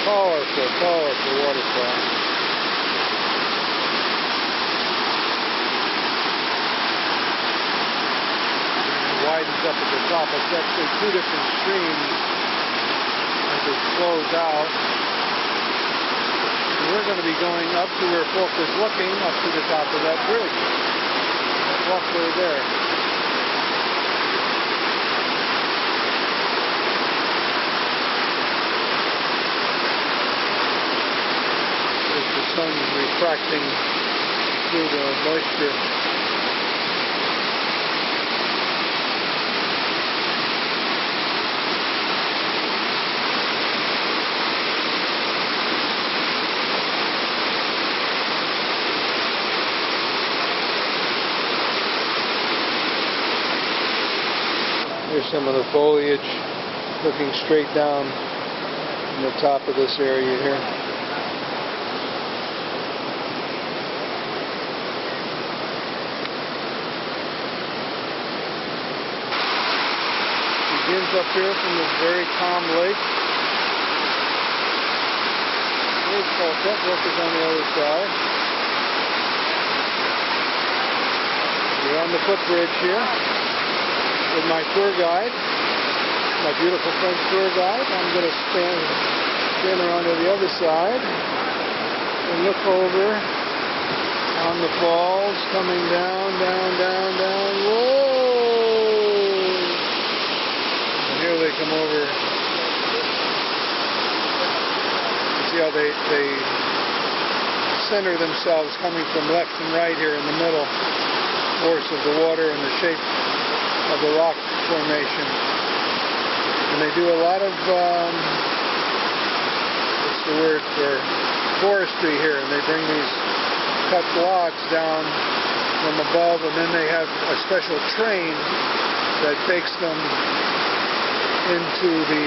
Powerful, powerful waterfall. It widens up at the top. It's actually two different streams as it flows out. And we're going to be going up to where Fulke is looking, up to the top of that bridge. That walkway there. Sun refracting through the moisture. Here's some of the foliage looking straight down from the top of this area here. Begins up here from this very calm lake. Here's Fulke. Fulke's on the other side. We're on the footbridge here with my tour guide, my beautiful French tour guide. I'm going to spin around to the other side and look over on the falls coming down, down, down, down. Whoa! Here they come over. You see how they center themselves coming from left and right here in the middle. Force of the water and the shape of the rock formation. And they do a lot of, what's the word for forestry here. And they bring these cut logs down from above, and then they have a special train that takes them into the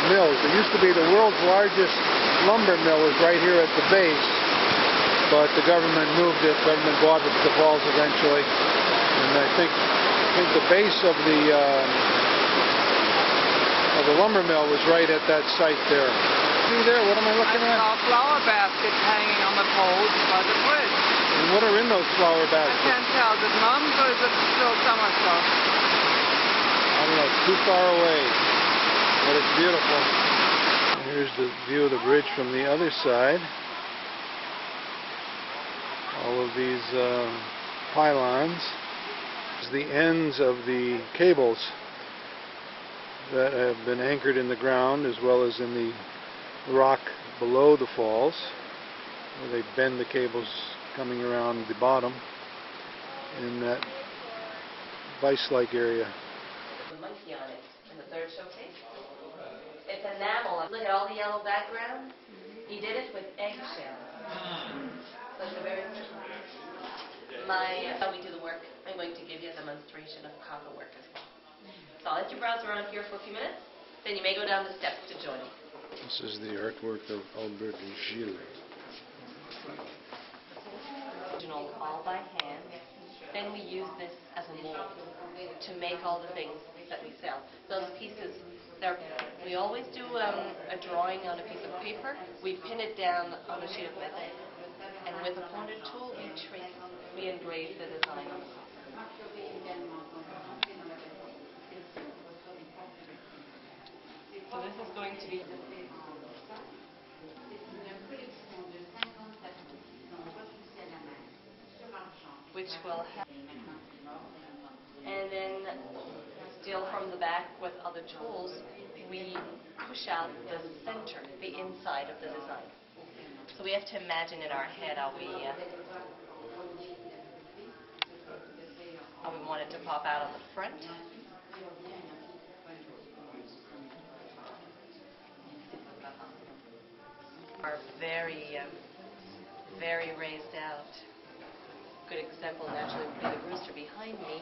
mills. It used to be the world's largest lumber mill was right here at the base, but the government moved it. Government bought it at the falls eventually, and I think the base of the lumber mill was right at that site there. See there? What am I looking at? I saw flower baskets hanging on the poles by the bridge. And what are in those flower baskets? I can't tell. Is it mums or is it still summer stuff? I don't know, it's too far away, but it's beautiful. Here's the view of the bridge from the other side. All of these pylons, the ends of the cables that have been anchored in the ground as well as in the rock below the falls, where they bend the cables coming around the bottom in that vice-like area. Monkey on it in the third showcase. It's enamel. Look at all the yellow background. He did it with eggshell. So it's a very how we do the work. I'm going to give you a demonstration of copper work as well. So I'll let you browse around here for a few minutes. Then you may go down the steps to join me. This is the artwork of Albert Gilles. Original all by hand. Then we use this as a mold to make all the things that we sell. Those pieces, we always do a drawing on a piece of paper. We pin it down on a sheet of metal, and with a pointed tool, we engrave the design on the copper. So this is going to be which will have, and then still from the back with other tools, we push out the center, the inside of the design. So we have to imagine in our head how we want it to pop out on the front. Are very raised out. Good example naturally would be the rooster behind me,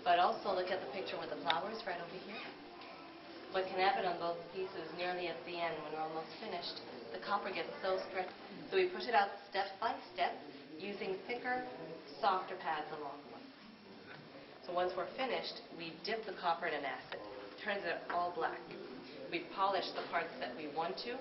but also look at the picture with the flowers right over here. What can happen on both pieces nearly at the end when we're almost finished, the copper gets so stretched. So we push it out step by step using thicker, softer pads along the way. So once we're finished, we dip the copper in an acid, turns it all black. we polish the parts that we want to,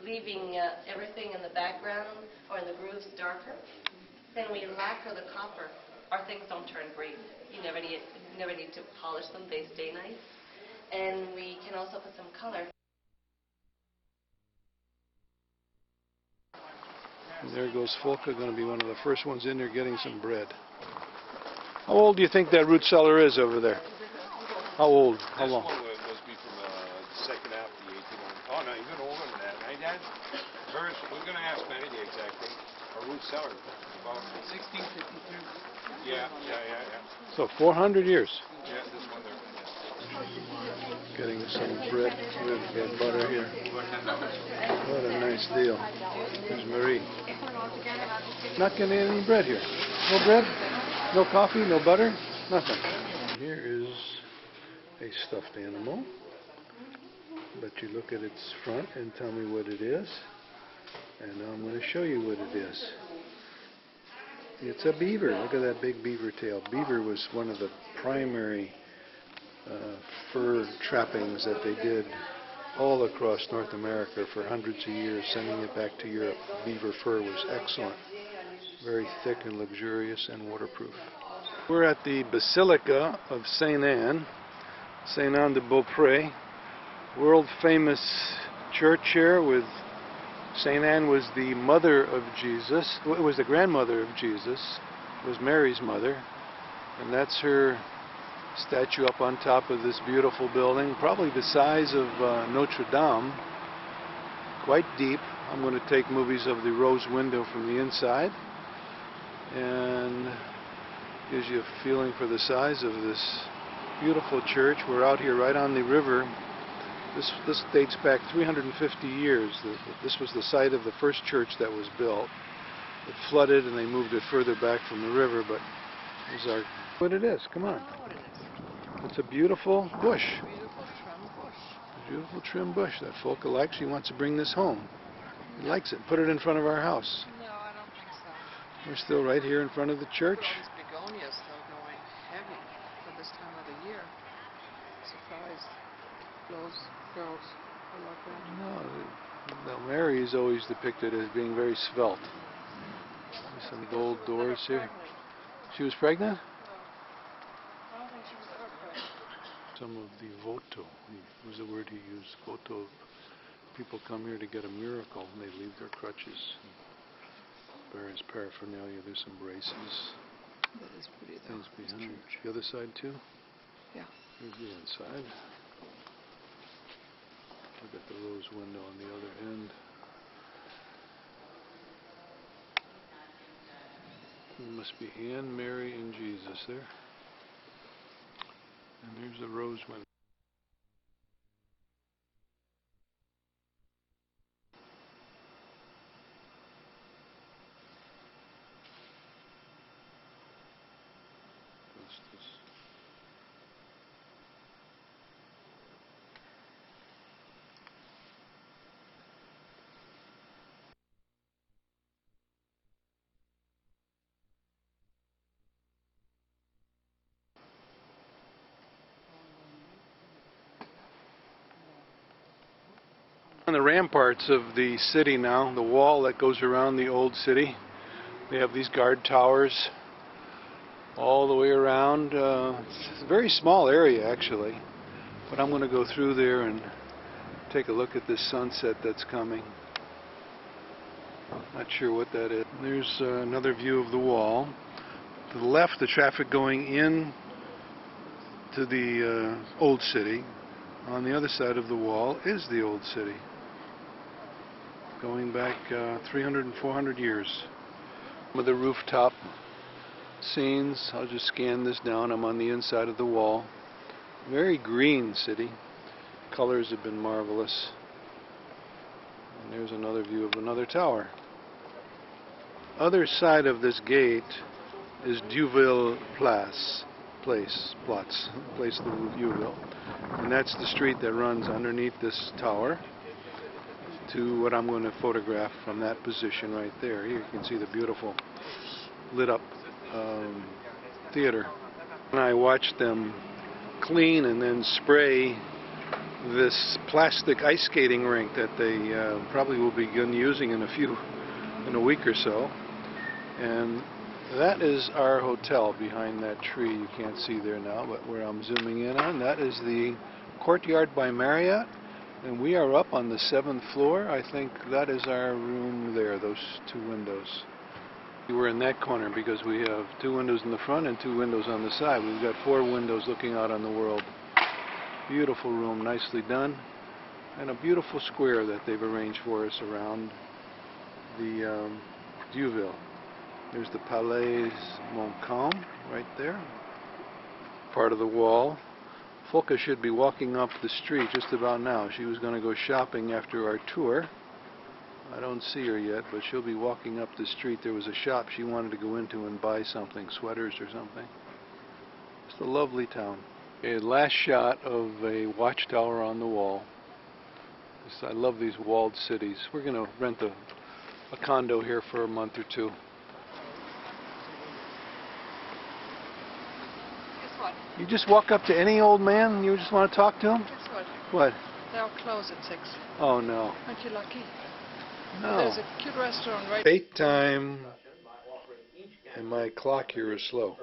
leaving everything in the background or in the grooves darker. Then we lacquer the copper. Our things don't turn green. You never need to polish them. They stay nice. And we can also put some color. And there goes Fulke, going to be one of the first ones in there getting some bread. How old do you think that root cellar is over there? How old? How long? This one must be from the second half of the 1800s. Oh, no, even older than that, right, Dad? First, we're going to ask Benny the exact date. Our root cellar, about 1652. Yeah. So 400 years. Yeah, this one there. Getting some bread with butter here. What a nice deal. There's Marie. Not getting any bread here. No bread, no coffee, no butter, nothing. Here is a stuffed animal. But you look at its front and tell me what it is. And I'm going to show you what it is. It's a beaver. Look at that big beaver tail. Beaver was one of the primary fur trappings that they did all across North America for hundreds of years, sending it back to Europe. Beaver fur was excellent. Very thick and luxurious and waterproof. We're at the Basilica of Saint Anne, Saint Anne de Beaupré, world famous church here. With Saint Anne was the mother of Jesus, was the grandmother of Jesus, was Mary's mother, and that's her statue up on top of this beautiful building, probably the size of Notre Dame, quite deep. I'm going to take movies of the rose window from the inside, and gives you a feeling for the size of this beautiful church. We're out here right on the river. This dates back 350 years. This was the site of the first church that was built. It flooded and they moved it further back from the river, but here's our... What it is, come on. It's a beautiful bush. A beautiful trim bush that Fulke likes. He wants to bring this home. He likes it. Put it in front of our house. No, I don't think so. We're still right here in front of the church. These begonias still going heavy for this time of the year. Surprised. Those girls are like that. No, Mary is always depicted as being very svelte. There's some gold doors here. She was pregnant? I don't think she was ever pregnant. Some of the Voto, was the word he used. Voto. People come here to get a miracle and they leave their crutches. Various paraphernalia. There's some braces. That is pretty though. Things behind. The other side too? Yeah. Here's the inside. Look at the rose window on the other end. It must be Anne, Mary, and Jesus there. And there's the rose window. On the ramparts of the city now, the wall that goes around the old city. They have these guard towers all the way around. It's a very small area actually, but I'm going to go through there and take a look at this sunset that's coming. Not sure what that is. There's another view of the wall. To the left, the traffic going in to the old city. On the other side of the wall is the old city, going back 300 and 400 years. Some of the rooftop scenes. I'll just scan this down. I'm on the inside of the wall. Very green city. Colors have been marvelous. And there's another view of another tower. Other side of this gate is Duville Place de Duville. And that's the street that runs underneath this tower to what I'm going to photograph from that position right there. Here you can see the beautiful lit up theater. And I watched them clean and then spray this plastic ice skating rink that they probably will begin using in a week or so. And that is our hotel behind that tree you can't see there now, but where I'm zooming in on, that is the Courtyard by Marriott, and we are up on the 7th floor. I think that is our room there, those two windows. We're in that corner because we have 2 windows in the front and 2 windows on the side. We've got 4 windows looking out on the world. Beautiful room, nicely done, and a beautiful square that they've arranged for us around the Viewville. There's the Palais Montcalm right there, part of the wall. Fulke should be walking up the street just about now. She was going to go shopping after our tour. I don't see her yet, but she'll be walking up the street. There was a shop she wanted to go into and buy something, sweaters or something. Just a lovely town. Okay, last shot of a watchtower on the wall. I love these walled cities. We're going to rent a condo here for a month or 2. Guess what? You just walk up to any old man and you just want to talk to him? Guess what? What? They all close at 6. Oh no. Aren't you lucky? No. There's a cute restaurant right... Date time. And my clock here is slow.